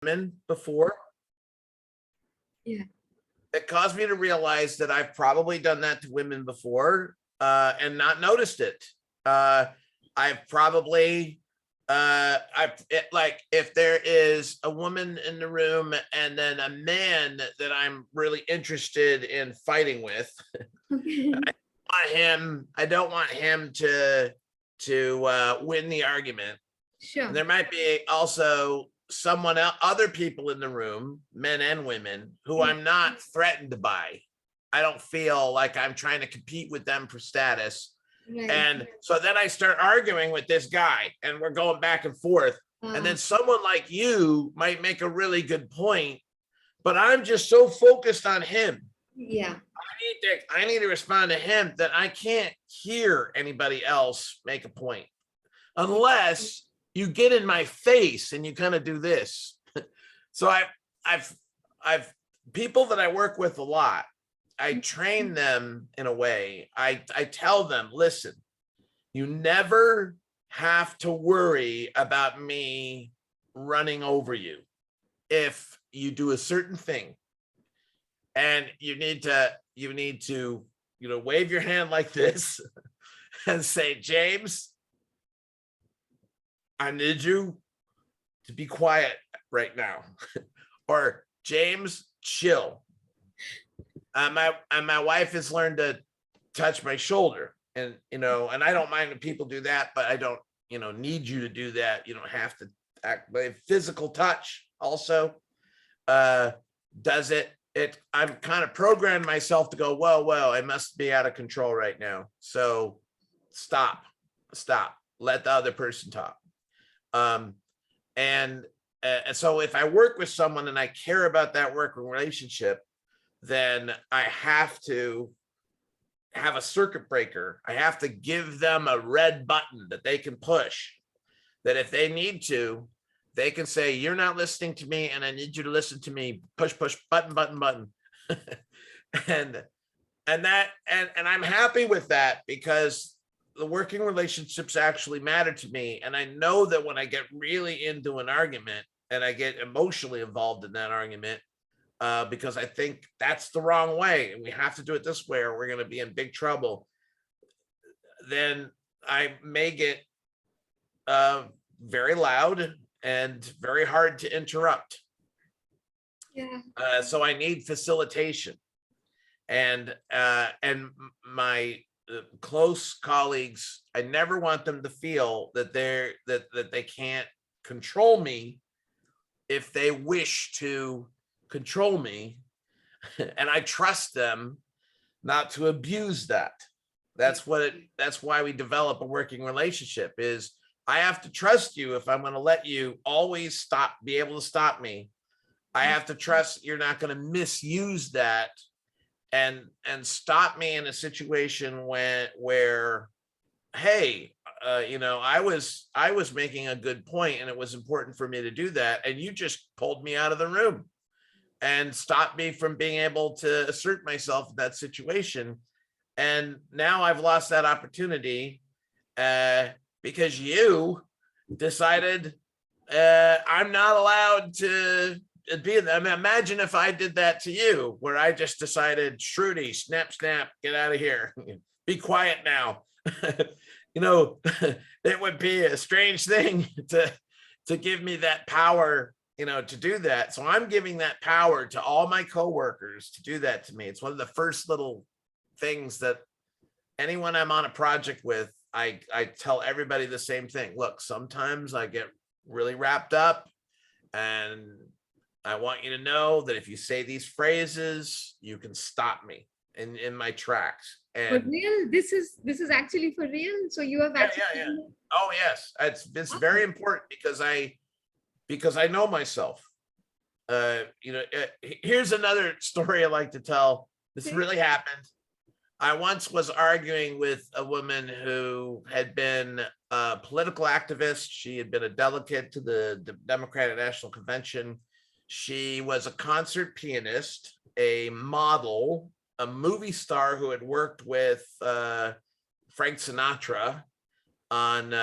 women before. Yeah. It caused me to realize that I've probably done that to women before and not noticed it. I've probably, like if there is a woman in the room and then a man that I'm really interested in fighting with, Okay. I don't want him to win the argument. Sure. And there might be also someone else, other people in the room, men and women, who I'm not threatened by. I don't feel like I'm trying to compete with them for status. Right. And so then I start arguing with this guy and we're going back and forth. And then someone like you might make a really good point, but I'm just so focused on him. Yeah. I need to respond to him that I can't hear anybody else make a point unless you get in my face and you kind of do this. So I've people that I work with a lot. I train them in a way. I tell them, listen, you never have to worry about me running over you if you do a certain thing. And you need to, wave your hand like this and say, James, I need you to be quiet right now. Or James, chill. My wife has learned to touch my shoulder, and and I don't mind when people do that, but I don't need you to do that. You don't have to act. But physical touch also does it. I'm kind of programmed myself to go, whoa, I must be out of control right now. So stop, let the other person talk. And so if I work with someone and I care about that working relationship, then I have to have a circuit breaker. I have to give them a red button that they can push, that if they need to, they can say, you're not listening to me and I need you to listen to me. Push, button. and I'm happy with that because the working relationships actually matter to me. And I know that when I get really into an argument and I get emotionally involved in that argument, because I think that's the wrong way and we have to do it this way or we're going to be in big trouble, then I may get very loud and very hard to interrupt. Yeah. So I need facilitation, and my close colleagues, I never want them to feel that they can't control me if they wish to control me, and I trust them not to abuse that. That's why we develop a working relationship. Is I have to trust you if I'm going to let you always be able to stop me. I have to trust you're not going to misuse that and stop me in a situation where hey, I was making a good point and it was important for me to do that, and you just pulled me out of the room and stopped me from being able to assert myself in that situation. And now I've lost that opportunity because you decided I'm not allowed to be. I mean, imagine if I did that to you, where I just decided, Shruti, snap, get out of here. Be quiet now. It would be a strange thing to give me that power, to do that. So I'm giving that power to all my coworkers to do that to me. It's one of the first little things that anyone I'm on a project with, I tell everybody the same thing. Look, sometimes I get really wrapped up, and I want you to know that if you say these phrases, you can stop me in my tracks. And for real, this is actually for real. So you have actually. Yeah. Oh yes, it's very important because I know myself. Here's another story I like to tell. This really happened. I once was arguing with a woman who had been a political activist. She had been a delegate to the Democratic National Convention. She was a concert pianist, a model, a movie star who had worked with Frank Sinatra on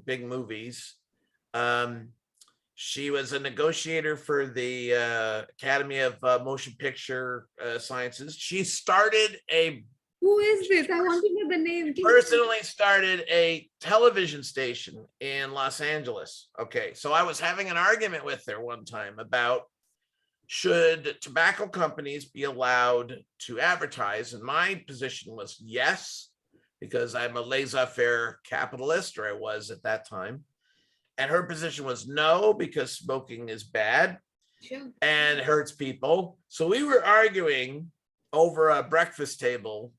big movies. She was a negotiator for the Academy of Motion Picture Sciences. She started Who is this? I want to know the name. personally started a television station in Los Angeles. Okay, so I was having an argument with her one time about should tobacco companies be allowed to advertise, and my position was yes, because I'm a laissez-faire capitalist, or I was at that time. And her position was no, because smoking is bad and hurts people. So we were arguing over a breakfast table,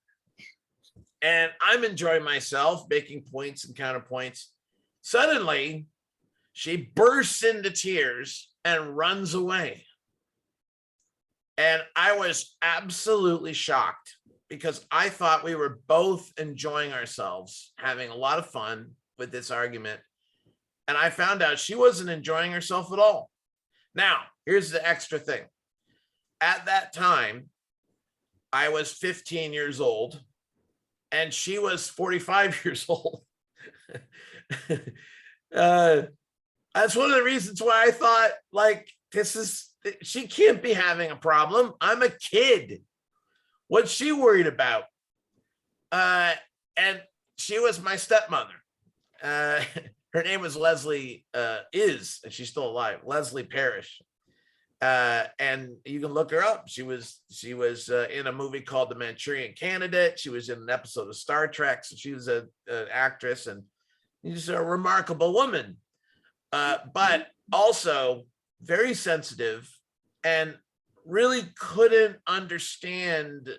and I'm enjoying myself, making points and counterpoints. Suddenly, she bursts into tears and runs away. And I was absolutely shocked, because I thought we were both enjoying ourselves, having a lot of fun with this argument. And I found out she wasn't enjoying herself at all. Now, here's the extra thing. At that time, I was 15 years old and she was 45 years old. That's one of the reasons why I thought, like, she can't be having a problem. I'm a kid. What's she worried about? And she was my stepmother. Her name was Leslie, and she's still alive, Leslie Parrish. And you can look her up. She was in a movie called The Manchurian Candidate. She was in an episode of Star Trek. So she was an actress, and she's a remarkable woman, but also very sensitive, and really couldn't understand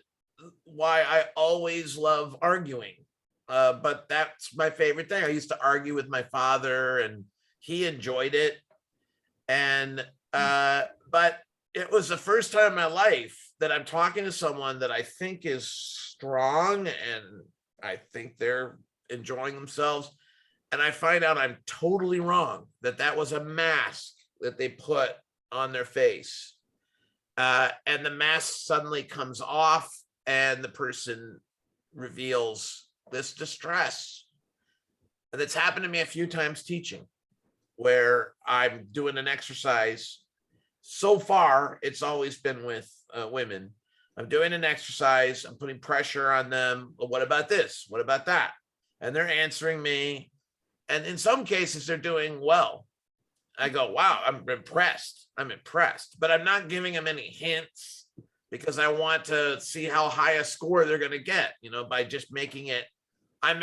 why I always love arguing. But that's my favorite thing. I used to argue with my father, and he enjoyed it. And but it was the first time in my life that I'm talking to someone that I think is strong, and I think they're enjoying themselves. And I find out I'm totally wrong, that was a mask that they put on their face. And the mask suddenly comes off, and the person reveals this distress. And it's happened to me a few times teaching, where I'm doing an exercise. So far, it's always been with women. I'm doing an exercise, I'm putting pressure on them. Well, what about this? What about that? And they're answering me. And in some cases, they're doing well. I go, wow, I'm impressed. But I'm not giving them any hints, because I want to see how high a score they're going to get, by just making it.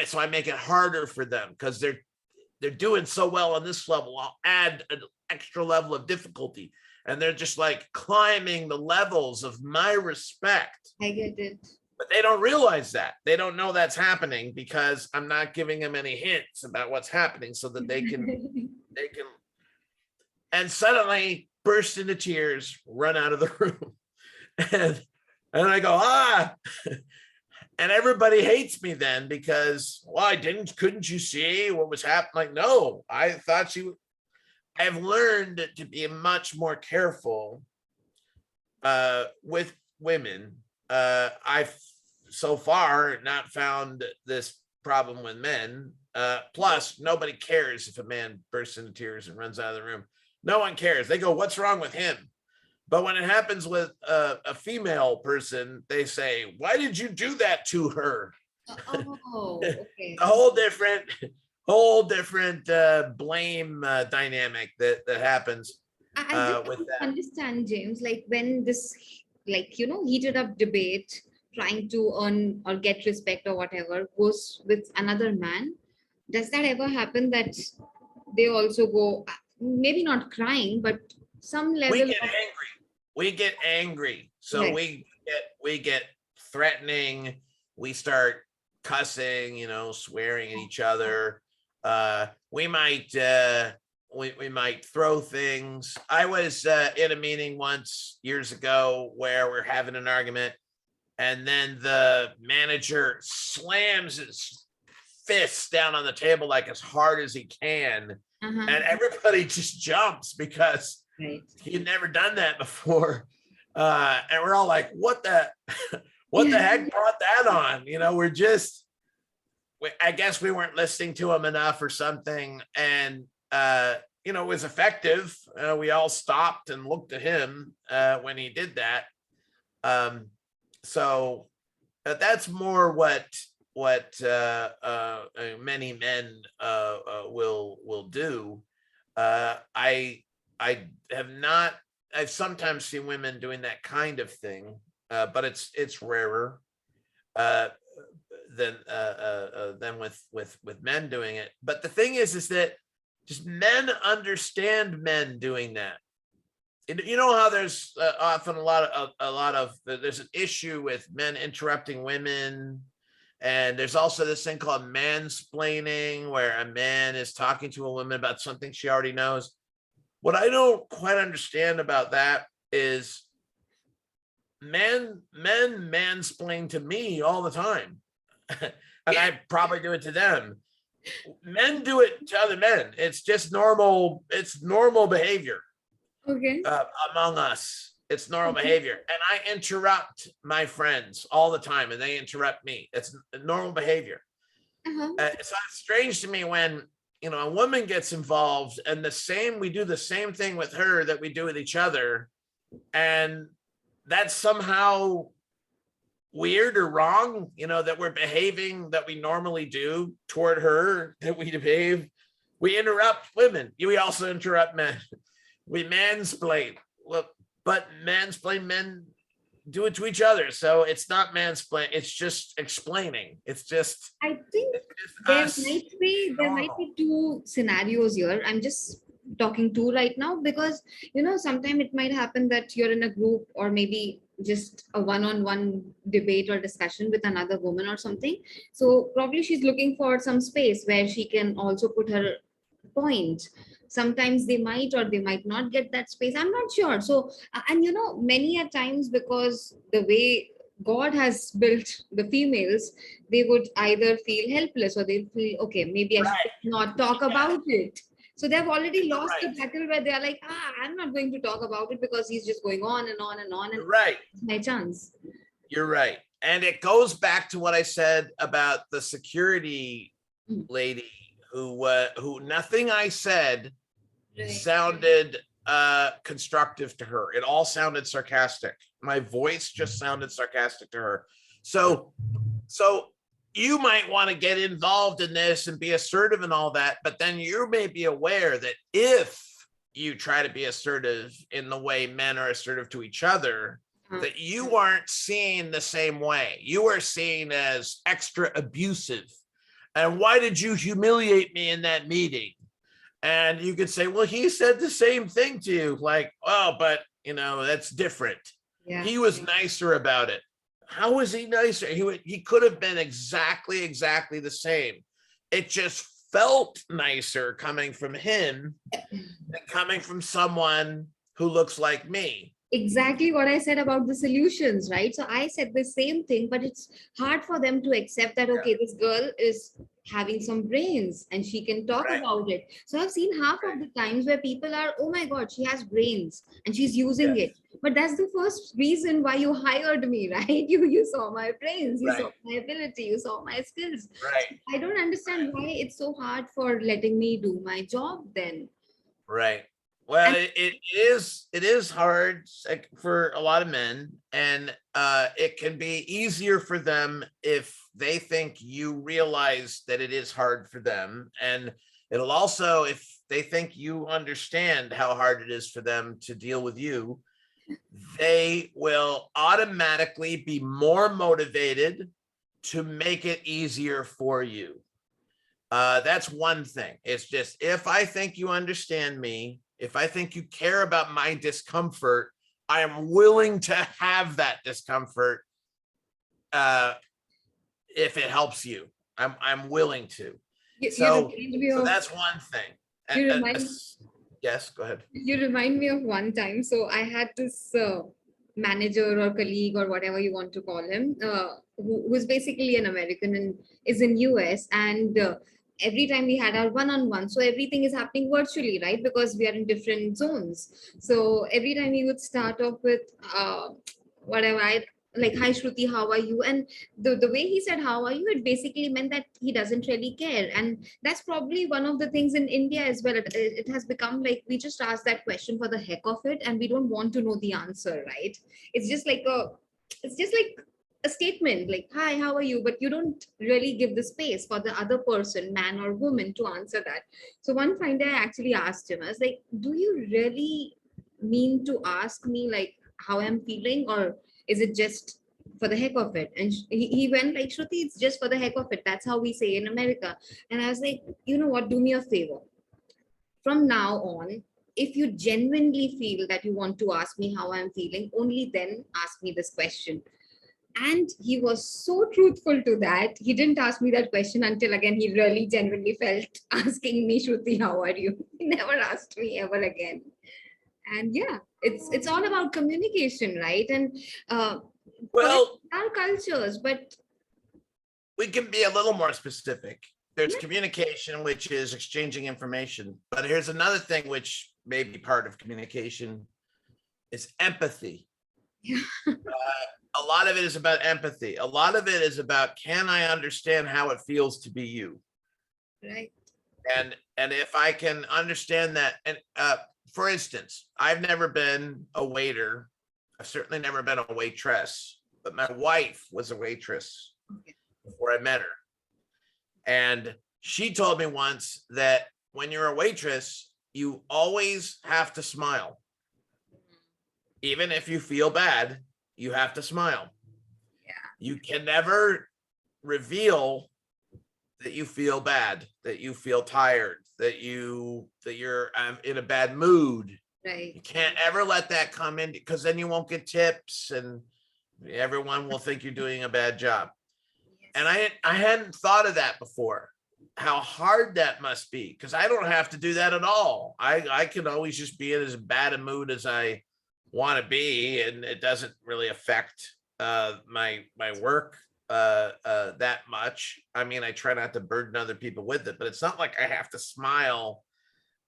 So I make it harder for them, because they're doing so well on this level. I'll add an extra level of difficulty, and they're just like climbing the levels of my respect. I get it. But they don't realize that. They don't know that's happening, because I'm not giving them any hints about what's happening, so that they can and suddenly burst into tears, run out of the room. And I go, and everybody hates me then, because, well, couldn't you see what was happening? Like, no, I thought I've learned to be much more careful with women. I've so far not found this problem with men. Plus, nobody cares if a man bursts into tears and runs out of the room. No one cares. They go, what's wrong with him? But when it happens with a female person, they say, why did you do that to her? Oh, okay. A whole different blame dynamic that happens I with just that. understand, James, like when this, heated up debate, trying to earn or get respect or whatever, goes with another man, does that ever happen that they also go, maybe not crying, but some level We get angry. So Right. we get threatening. We start cussing, swearing at each other. We might throw things. I was in a meeting once years ago where we're having an argument, and then the manager slams his fists down on the table like as hard as he can. Uh-huh. And everybody just jumps, because Right. he'd never done that before. And we're all like, what the heck brought that on? I guess we weren't listening to him enough or something. And was effective. We all stopped and looked at him when he did that. So that's more what many men will do. I have not. I've sometimes seen women doing that kind of thing, but it's rarer than with men doing it. But the thing is that just men understand men doing that. You know how there's often a lot of there's an issue with men interrupting women, and there's also this thing called mansplaining, where a man is talking to a woman about something she already knows. What I don't quite understand about that is men mansplain to me all the time. And I probably do it to them. Men do it to other men. It's just normal. It's normal behavior. Okay. Among us. It's normal behavior. And I interrupt my friends all the time, and they interrupt me. It's normal behavior. It's not strange to me when a woman gets involved, and we do the same thing with her that we do with each other, and that's somehow weird or wrong, that we're behaving that we normally do toward her, that we behave. We interrupt women. We also interrupt men. We mansplain. Well, but mansplain men do it to each other. So it's not mansplain. It's just explaining. It's just. I think there might be two scenarios here. I'm just talking to right now because sometimes it might happen that you're in a group or maybe just a one-on-one debate or discussion with another woman or something. So probably she's looking for some space where she can also put her point. Sometimes they might or they might not get that space. I'm not sure. So and many a times, because the way God has built the females, they would either feel helpless or they feel, okay, maybe I should not talk about it. So they've already lost the battle where they're like, I'm not going to talk about it because he's just going on and on and on. And it's my chance. You're right. And it goes back to what I said about the security lady who nothing I said sounded constructive to her. It all sounded sarcastic. My voice just sounded sarcastic to her. So you might want to get involved in this and be assertive and all that, but then you may be aware that if you try to be assertive in the way men are assertive to each other, that you aren't seen the same way. You are seen as extra abusive. And why did you humiliate me in that meeting? And you could say, well, he said the same thing to you. Like, oh, but that's different. Yeah. He was nicer about it. How was he nicer? He could have been exactly the same. It just felt nicer coming from him than coming from someone who looks like me. Exactly what I said about the solutions, right? So I said the same thing, but it's hard for them to accept that, okay, this girl is having some brains and she can talk about it. So I've seen half of the times where people are, oh my God, she has brains and she's using it. But that's the first reason why you hired me, right? You saw my brains, you saw my ability, you saw my skills. Right. So I don't understand why it's so hard for letting me do my job then. Right. Well, it is hard for a lot of men, and it can be easier for them if they think you realize that it is hard for them. And it'll also, if they think you understand how hard it is for them to deal with you, they will automatically be more motivated to make it easier for you. That's one thing. It's just, if I think you understand me, if I think you care about my discomfort, I am willing to have that discomfort. If it helps you, I'm willing to. So that's one thing. Yes, go ahead. You remind me of one time. So I had this manager or colleague or whatever you want to call him, who's basically an American and is in US. And every time we had our one-on-one, so everything is happening virtually, right? Because we are in different zones. So every time he would start off with whatever, like, hi Shruti, how are you? And the way he said how are you, it basically meant that he doesn't really care. And that's probably one of the things in India as well. It has become like we just ask that question for the heck of it, and we don't want to know the answer, right? It's just like a statement like, hi, how are you? But you don't really give the space for the other person, man or woman, to answer that. So one fine day I actually asked him, I was like, do you really mean to ask me like how I'm feeling, or is it just for the heck of it? And he went like, Shruti, it's just for the heck of it. That's how we say in America. And I was like, you know what? Do me a favor. From now on, if you genuinely feel that you want to ask me how I'm feeling, only then ask me this question. And he was so truthful to that. He didn't ask me that question until again he really genuinely felt asking me, Shruti, how are you? He never asked me ever again. And yeah, it's all about communication, right? And for Well, our cultures, but we can be a little more specific. There's yeah, communication, which is exchanging information. But here's another thing which may be part of communication is empathy. yeah, A lot of it is about empathy. A lot of it is about, can I understand how it feels to be you? right. And if I can understand that, and for instance, I've never been a waiter. I've certainly never been a waitress, but my wife was a waitress Okay. before I met her. And she told me once that when you're a waitress, you always have to smile. Even if you feel bad, you have to smile. Yeah, You can never reveal that you feel bad, that you feel tired, that you're in a bad mood. right. You can't ever let that come in, because then you won't get tips and everyone will think you're doing a bad job. And Yes. I hadn't thought of that before, how hard that must be, because I don't have to do that at all. I can always just be in as bad a mood as I want to be, and it doesn't really affect my work that much. I mean, I try not to burden other people with it, but it's not like I have to smile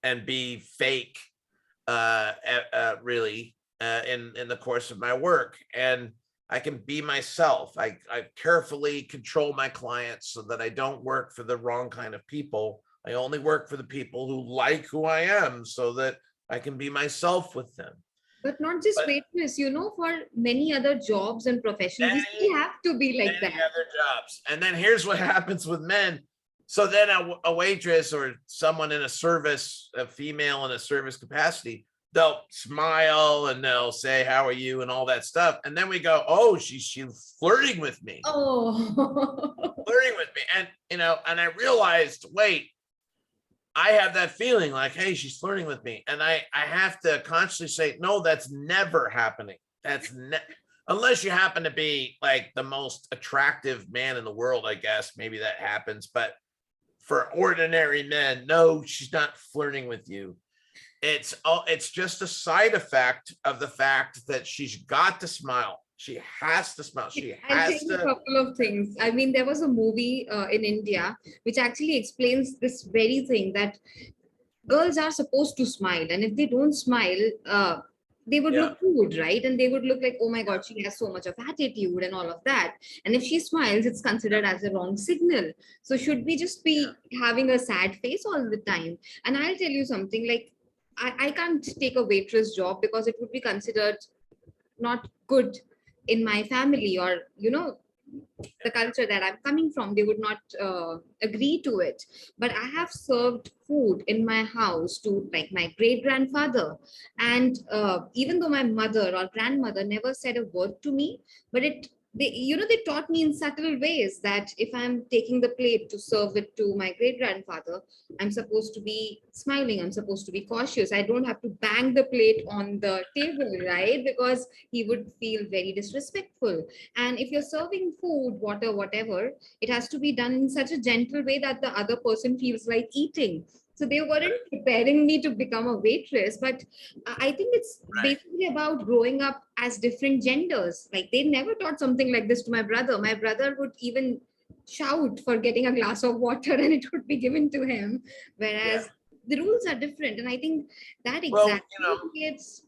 and be fake really in the course of my work. And I can be myself. I carefully control my clients so that I don't work for the wrong kind of people. I only work for the people who like who I am, so that I can be myself with them. But not just But waitress, for many other jobs and professions, we many, still have to be like many that. other jobs. And then here's what happens with men. So then a waitress or someone in a service, a female in a service capacity, they'll smile and they'll say, how are you? And all that stuff. And then we go, oh, she's flirting with me, Oh, flirting with me. And, and I realized, wait, I have that feeling like, hey, she's flirting with me. And I have to consciously say, no, that's never happening. Unless you happen to be like the most attractive man in the world, I guess maybe that happens. But for ordinary men, no, she's not flirting with you. It's just a side effect of the fact that she's got to smile. She has to smile. She I'll tell has you a to. couple of things. I mean, there was a movie in India which actually explains this very thing, that girls are supposed to smile, and if they don't smile, they would Yeah. look rude, right? And they would look like, oh my god, she has so much of attitude and all of that. And if she smiles, it's considered as a wrong signal. So should we just Yeah. be having a sad face all the time? And I'll tell you something, like, I can't take a waitress job because it would be considered not good in my family, or the culture that I'm coming from, they would not agree to it. But I have served food in my house to like my great grandfather, and even though my mother or grandmother never said a word to me, but they taught me in subtle ways that if I'm taking the plate to serve it to my great grandfather, I'm supposed to be smiling, I'm supposed to be cautious, I don't have to bang the plate on the table, right? Because he would feel very disrespectful. And if you're serving food, water, whatever, it has to be done in such a gentle way that the other person feels like eating. So they weren't preparing me to become a waitress, but I think it's Right. basically about growing up as different genders. Like they never taught something like this to my brother. My brother would even shout for getting a glass of water and it would be given to him. Yeah. Whereas the rules are different. And I think that Well, exactly creates.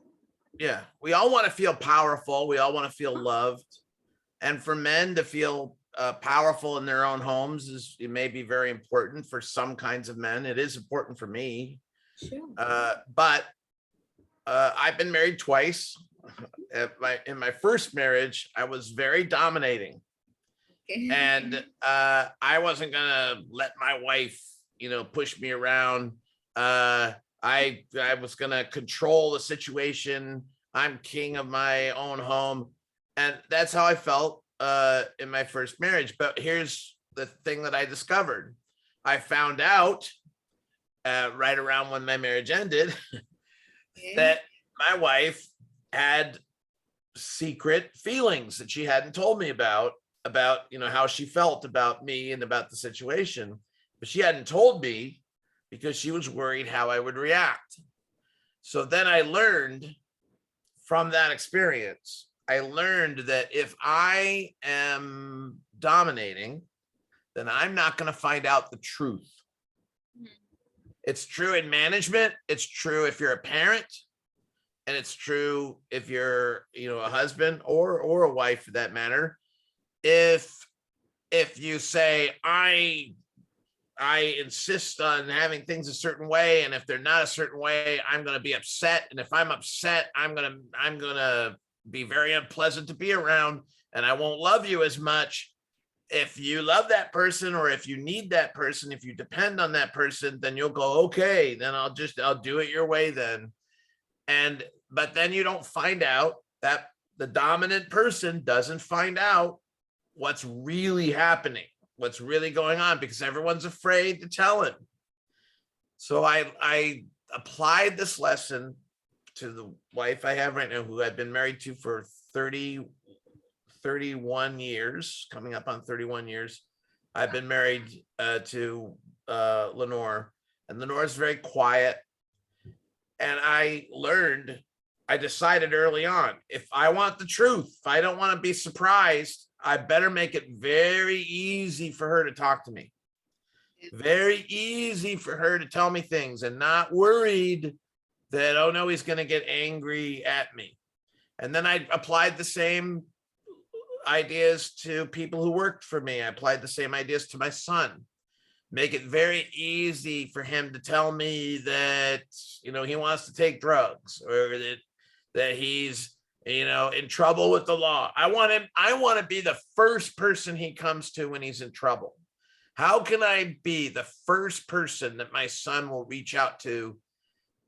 yeah, we all want to feel powerful. We all want to feel loved. And for men to feel powerful in their own homes it may be very important for some kinds of men. It is important for me. Sure. But I've been married twice. In my first marriage, I was very dominating. Okay. And I wasn't gonna let my wife, push me around. I was gonna control the situation. I'm king of my own home, and that's how I felt in my first marriage. But here's the thing that I discovered: I found out right around when my marriage ended Okay. that my wife had secret feelings that she hadn't told me about how she felt about me and about the situation, but she hadn't told me because she was worried how I would react. So then I learned from that experience, I learned that if I am dominating, then I'm not going to find out the truth. It's true in management, it's true if you're a parent, and it's true if you're, a husband or a wife for that matter. If you say I insist on having things a certain way, and if they're not a certain way, I'm going to be upset, and if I'm upset, I'm going to be very unpleasant to be around, and I won't love you as much. If you love that person, or if you need that person, if you depend on that person, then you'll go, okay, then I'll do it your way then. But then you don't find out that the dominant person doesn't find out what's really happening, what's really going on, because everyone's afraid to tell him. So I applied this lesson to the wife I have right now, who I've been married to for 31 years, coming up on 31 years. I've been married to Lenore, and Lenore is very quiet. And I decided early on, if I want the truth, if I don't want to be surprised, I better make it very easy for her to talk to me. Very easy for her to tell me things, and not worried that, oh no, he's going to get angry at me. And then I applied the same ideas to people who worked for me. I applied the same ideas to my son. Make it very easy for him to tell me that, he wants to take drugs, or that he's, in trouble with the law. I want to be the first person he comes to when he's in trouble. How can I be the first person that my son will reach out to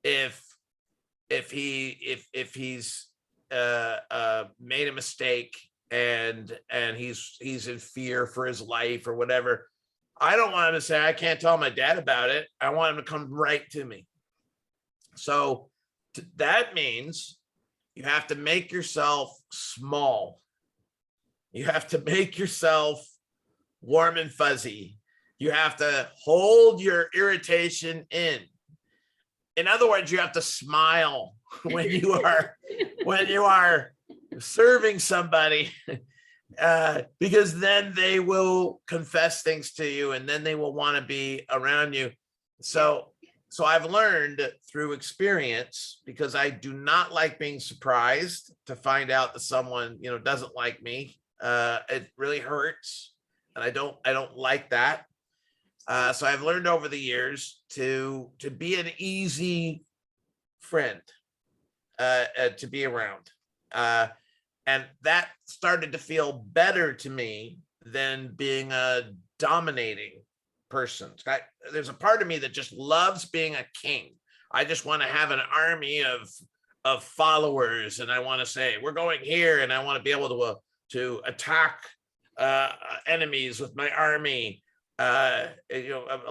if he's made a mistake and he's in fear for his life or whatever? I don't want him to say, I can't tell my dad about it. I want him to come right to me. So that means you have to make yourself small. You have to make yourself warm and fuzzy. You have to hold your irritation in. In other words, you have to smile when you are serving somebody. Because then they will confess things to you, and then they will want to be around you. So I've learned through experience, because I do not like being surprised to find out that someone, doesn't like me. It really hurts, and I don't like that. So I've learned over the years to be an easy friend, to be around. And that started to feel better to me than being a dominating person. There's a part of me that just loves being a king. I just want to have an army of followers, and I want to say, we're going here, and I want to be able to attack enemies with my army. A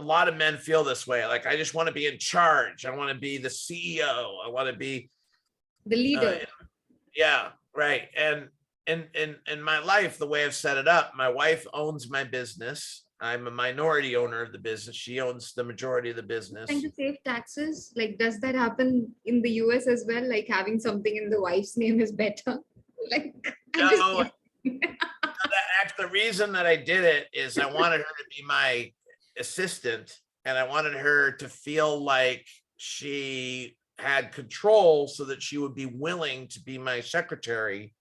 lot of men feel this way. Like, I just want to be in charge. I want to be the CEO. I want to be the leader. Yeah. Right. And in my life, the way I've set it up, my wife owns my business. I'm a minority owner of the business. She owns the majority of the business. Trying to save taxes? Like, does that happen in the US as well? Like, having something in the wife's name is better? Like, No, the reason that I did it is I wanted her to be my assistant, and I wanted her to feel like she had control, so that she would be willing to be my secretary.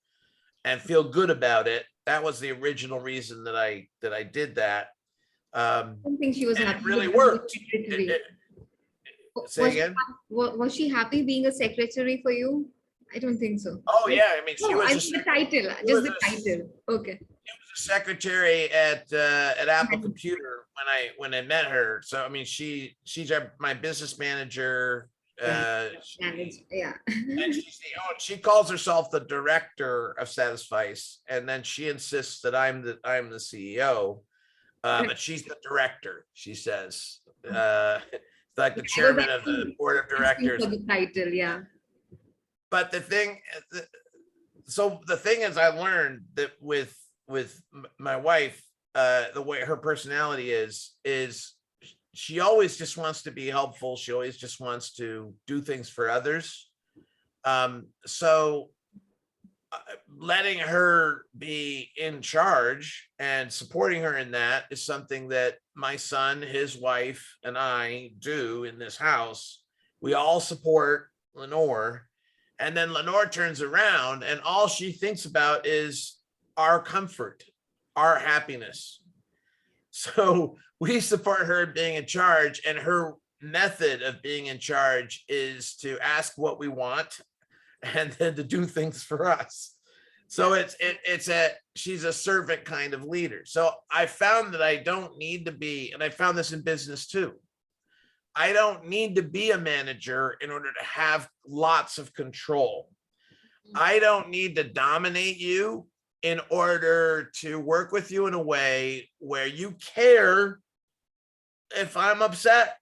and feel good about it. That was the original reason that I did that. I don't think she was And happy it really with being a worked. secretary. Say again? Was she happy being a secretary for you? I don't think so. Oh Like, yeah, I mean, she no, was I a mean the title, just the title. Okay. secretary at Apple Computer when I met her. So I mean, she's my business manager. Yeah. She, Yeah. and she calls herself the director of Satisfice, and then she insists that I'm the CEO, but she's the director. She says, like the I was chairman of the board of asking directors. for the title, yeah. But the thing is, I learned that with my wife, the way her personality is she always just wants to be helpful. She always just wants to do things for others. So letting her be in charge and supporting her in that is something that my son, his wife, and I do in this house. We all support Lenore. And then Lenore turns around and all she thinks about is our comfort, our happiness. So we support her being in charge, and her method of being in charge is to ask what we want and then to do things for us. So she's a servant kind of leader. So I found that I don't need to be, and I found this in business too. I don't need to be a manager in order to have lots of control. I don't need to dominate you in order to work with you in a way where you care if I'm upset,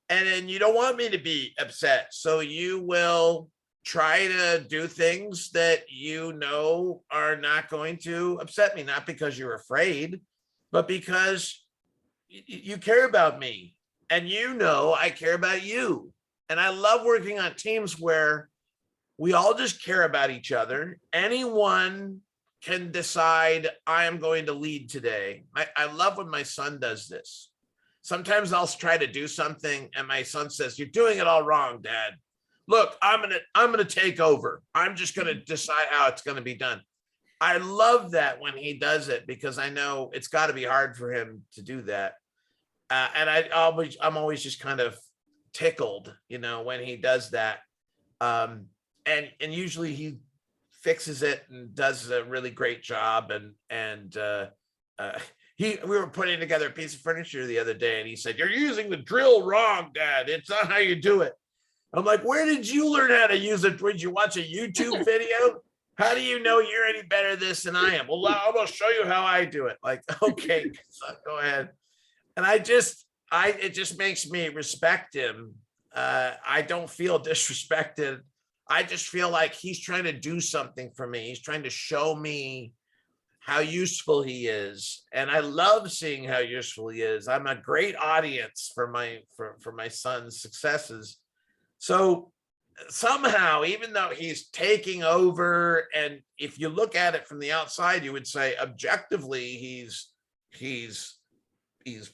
and then you don't want me to be upset. So you will try to do things that you know are not going to upset me, not because you're afraid, but because you care about me. And you know, I care about you. And I love working on teams where we all just care about each other. Anyone can decide I am going to lead today. I love when my son does this. Sometimes I'll try to do something and my son says, "You're doing it all wrong, Dad. Look, I'm gonna take over. I'm just gonna decide how it's gonna be done." I love that when he does it, because I know it's got to be hard for him to do that. And I'm always just kind of tickled, when he does that. And usually he fixes it and does a really great job. And we were putting together a piece of furniture the other day, and he said, "You're using the drill wrong, Dad. It's not how you do it." I'm like, "Where did you learn how to use it? Did you watch a YouTube video? How do you know you're any better at this than I am?" "Well, I'm gonna show you how I do it." Like, okay, so go ahead. And it just makes me respect him. I don't feel disrespected. I just feel like he's trying to do something for me. He's trying to show me how useful he is. And I love seeing how useful he is. I'm a great audience for my son's successes. So somehow, even though he's taking over, and if you look at it from the outside, you would say objectively, he's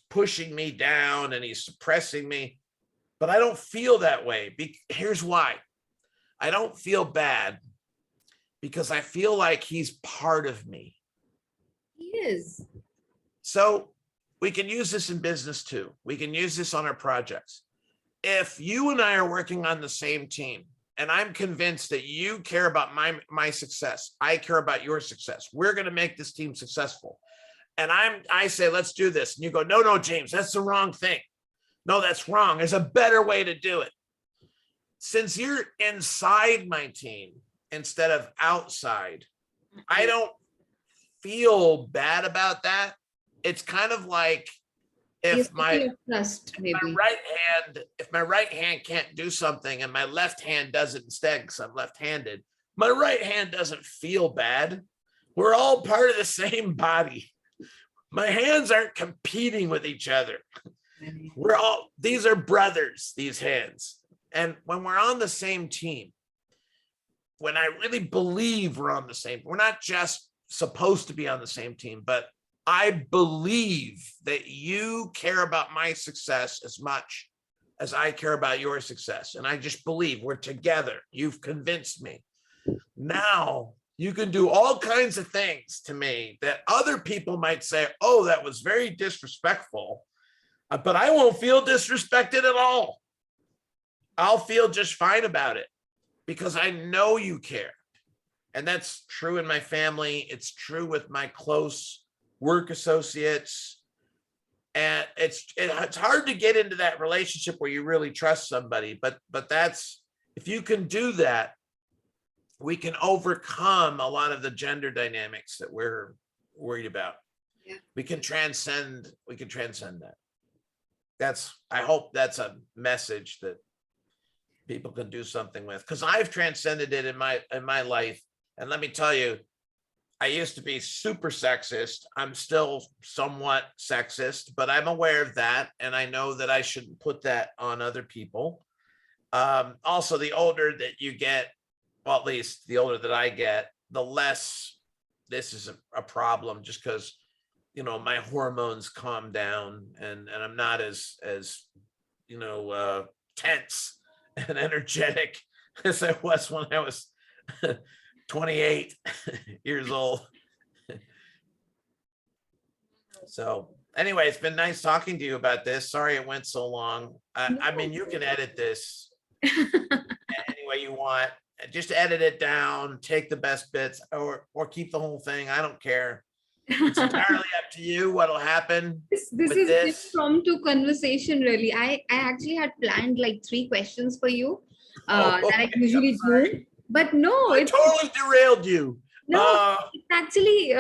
pushing me down and he's suppressing me, but I don't feel that way. Here's why. I don't feel bad, because I feel like he's part of me. He is. So we can use this in business too. We can use this on our projects. If you and I are working on the same team, and I'm convinced that you care about my success, I care about your success, we're going to make this team successful. And I say, "Let's do this." And you go, no, James, that's the wrong thing. No, that's wrong. There's a better way to do it. Since you're inside my team instead of outside, I don't feel bad about that. It's kind of like if my right hand can't do something and my left hand does it instead because I'm left-handed, my right hand doesn't feel bad. We're all part of the same body. My hands aren't competing with each other. These are brothers, these hands. And when we're on the same team, when I really believe we're on the same, we're not just supposed to be on the same team, but I believe that you care about my success as much as I care about your success. And I just believe we're together. You've convinced me. Now You can do all kinds of things to me that other people might say, oh, that was very disrespectful, but I won't feel disrespected at all. I'll feel just fine about it because I know you care. And that's true in my family. It's true with my close work associates. And it's hard to get into that relationship where you really trust somebody, but that's, if you can do that, we can overcome a lot of the gender dynamics that we're worried about. Yeah. We can transcend that. I hope that's a message that people can do something with, because I've transcended it in my life. And let me tell you, I used to be super sexist. I'm still somewhat sexist, but I'm aware of that. And I know that I shouldn't put that on other people. Also, the older that you get, well, at least the older that I get, the less this is a problem, just because, my hormones calm down and I'm not as tense and energetic as I was when I was 28 years old. So anyway, it's been nice talking to you about this. Sorry it went so long. I mean, you can edit this any way you want. Just edit it down, take the best bits, or keep the whole thing. I don't care. It's entirely up to you what'll happen. This with is this. impromptu conversation, really. I actually had planned like 3 questions for you that I usually do. But no, I totally derailed you. no, it's actually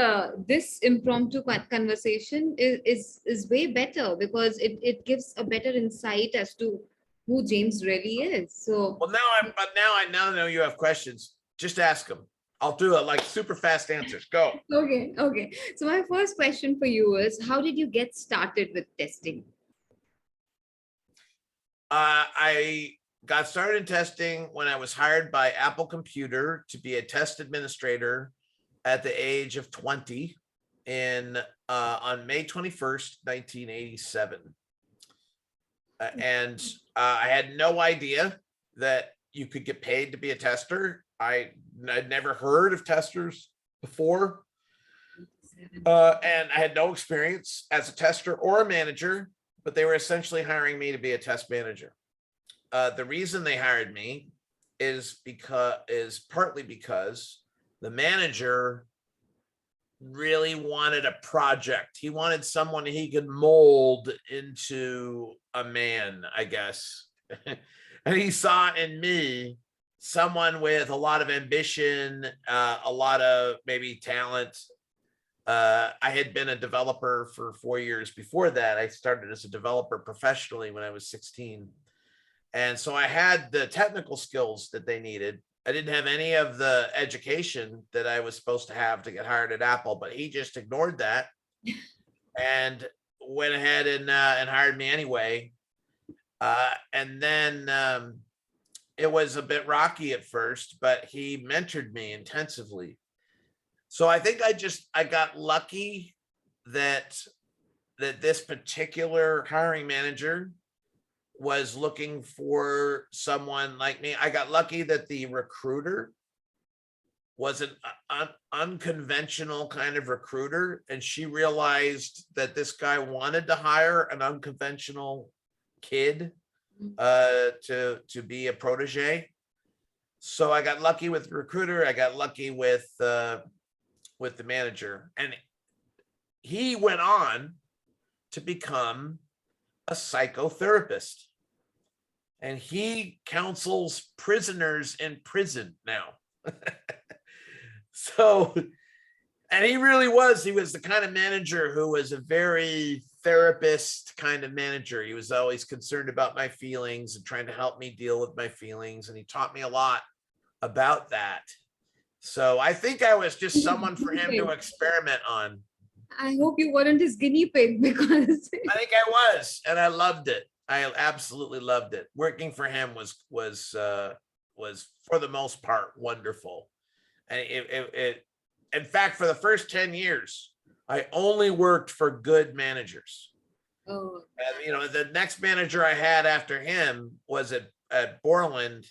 this impromptu conversation is way better because it gives a better insight as to who James really is. So Well, now I know you have questions. Just ask them. I'll do it like super fast answers. Go. okay. So my first question for you is, how did you get started with testing? I got started in testing when I was hired by Apple Computer to be a test administrator at the age of 20 on May 21st, 1987. And I had no idea that you could get paid to be a tester. I'd never heard of testers before. And I had no experience as a tester or a manager, but they were essentially hiring me to be a test manager. The reason they hired me is partly because the manager really wanted a project. He wanted someone he could mold into a man, I guess. And he saw in me someone with a lot of ambition, a lot of maybe talent. I had been a developer for 4 years before that. I started as a developer professionally when I was 16. And so I had the technical skills that they needed. I didn't have any of the education that I was supposed to have to get hired at Apple, but he just ignored that and went ahead and hired me anyway. And then it was a bit rocky at first, but he mentored me intensively. So I think I got lucky that this particular hiring manager was looking for someone like me. I got lucky that the recruiter was an unconventional kind of recruiter, and she realized that this guy wanted to hire an unconventional kid to be a protege. So I got lucky with the recruiter. I got lucky with the manager, and he went on to become a psychotherapist, and he counsels prisoners in prison now. So, and he was the kind of manager who was a very therapist kind of manager. He was always concerned about my feelings and trying to help me deal with my feelings, and he taught me a lot about that. So I think I was just someone for him to experiment on. I hope you weren't his guinea pig, because I think I was, and I loved it. I absolutely loved it. Working for him was for the most part wonderful. And it in fact, for the first 10 years, I only worked for good managers. oh, And the next manager I had after him was at Borland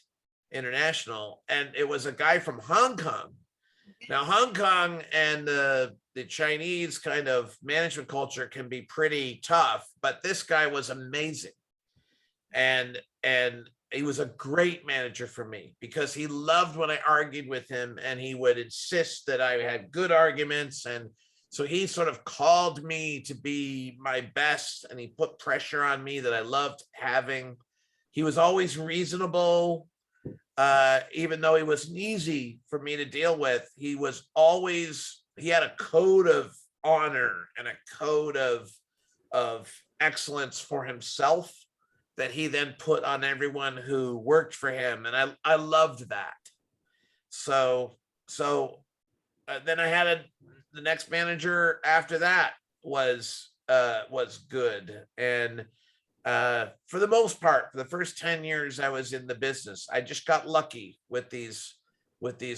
International, and it was a guy from Hong Kong. Now, Hong Kong and the Chinese kind of management culture can be pretty tough, but this guy was amazing. And he was a great manager for me because he loved when I argued with him, and he would insist that I had good arguments. And so he sort of called me to be my best, and he put pressure on me that I loved having. He was always reasonable, even though he wasn't easy for me to deal with. He had a code of honor and a code of excellence for himself that he then put on everyone who worked for him. And I loved that. So then I had the next manager after that was good. And for the most part, for the first 10 years I was in the business, I just got lucky with these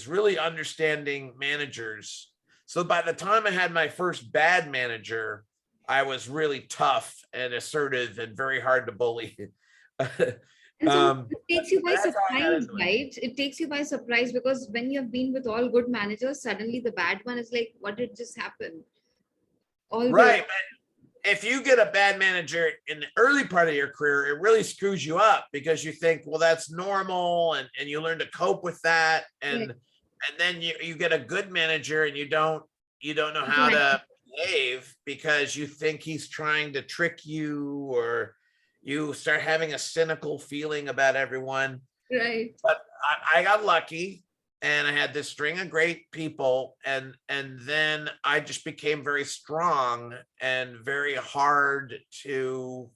really understanding managers. So by the time I had my first bad manager, I was really tough and assertive and very hard to bully. And so um, it takes you by that's how I got surprise, into it. right? It takes you by surprise because when you've been with all good managers, suddenly the bad one is like, what did just happen? All the Right. But if you get a bad manager in the early part of your career, it really screws you up because you think, well, that's normal, and you learn to cope with that. And then you get a good manager and you don't know how to behave because you think he's trying to trick you, or you start having a cynical feeling about everyone. right. But I got lucky, and I had this string of great people, and then I just became very strong and very hard to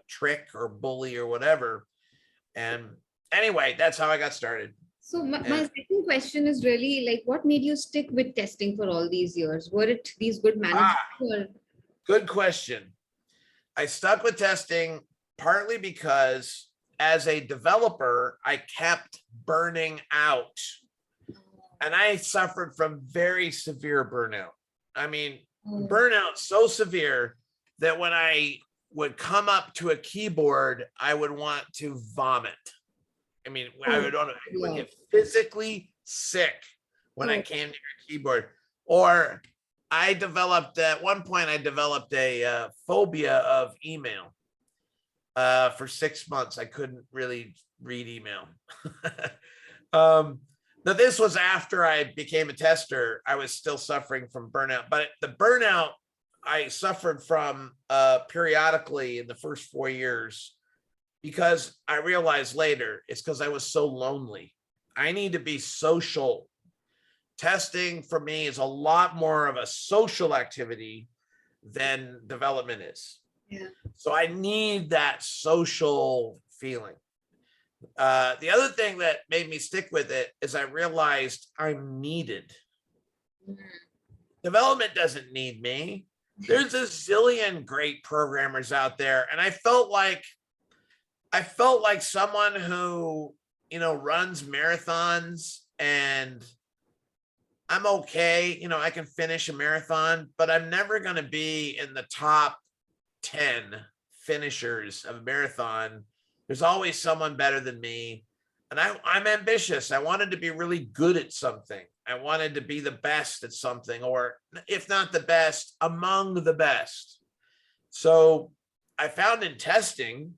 trick or bully or whatever. And anyway, that's how I got started. So my And second question is really like, what made you stick with testing for all these years? Were it these good managers or good question. I stuck with testing partly because as a developer, I kept burning out, and I suffered from very severe burnout. I mean, burnout so severe that when I would come up to a keyboard, I would want to vomit. I mean, I would get physically sick when I came to your keyboard. Or at one point, I developed a phobia of email. For 6 months, I couldn't really read email. Now, this was after I became a tester. I was still suffering from burnout, but the burnout I suffered from periodically in the first 4 years, because I realized later it's because I was so lonely. I need to be social. Testing for me is a lot more of a social activity than development is. yeah. So I need that social feeling. The other thing that made me stick with it is I realized I'm needed. Development doesn't need me. There's a zillion great programmers out there, and I felt like someone who, runs marathons, and I'm okay. I can finish a marathon, but I'm never going to be in the top 10 finishers of a marathon. There's always someone better than me. And I'm ambitious. I wanted to be really good at something. I wanted to be the best at something, or if not the best, among the best. So I found in testing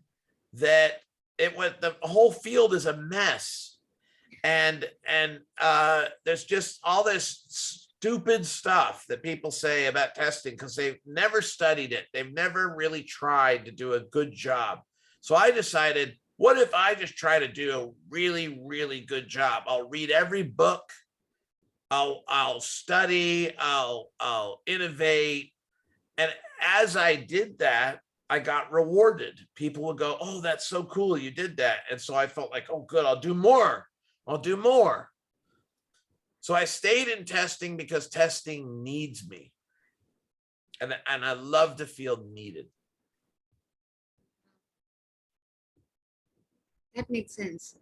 that the whole field is a mess. And there's just all this stupid stuff that people say about testing because they've never studied it. They've never really tried to do a good job. So I decided, what if I just try to do a really, really good job? I'll read every book. I'll study. I'll innovate. And as I did that, I got rewarded. People would go, "Oh, that's so cool. You did that." And so I felt like, "Oh, good. I'll do more. I'll do more." So I stayed in testing because testing needs me. And I love to feel needed. That makes sense.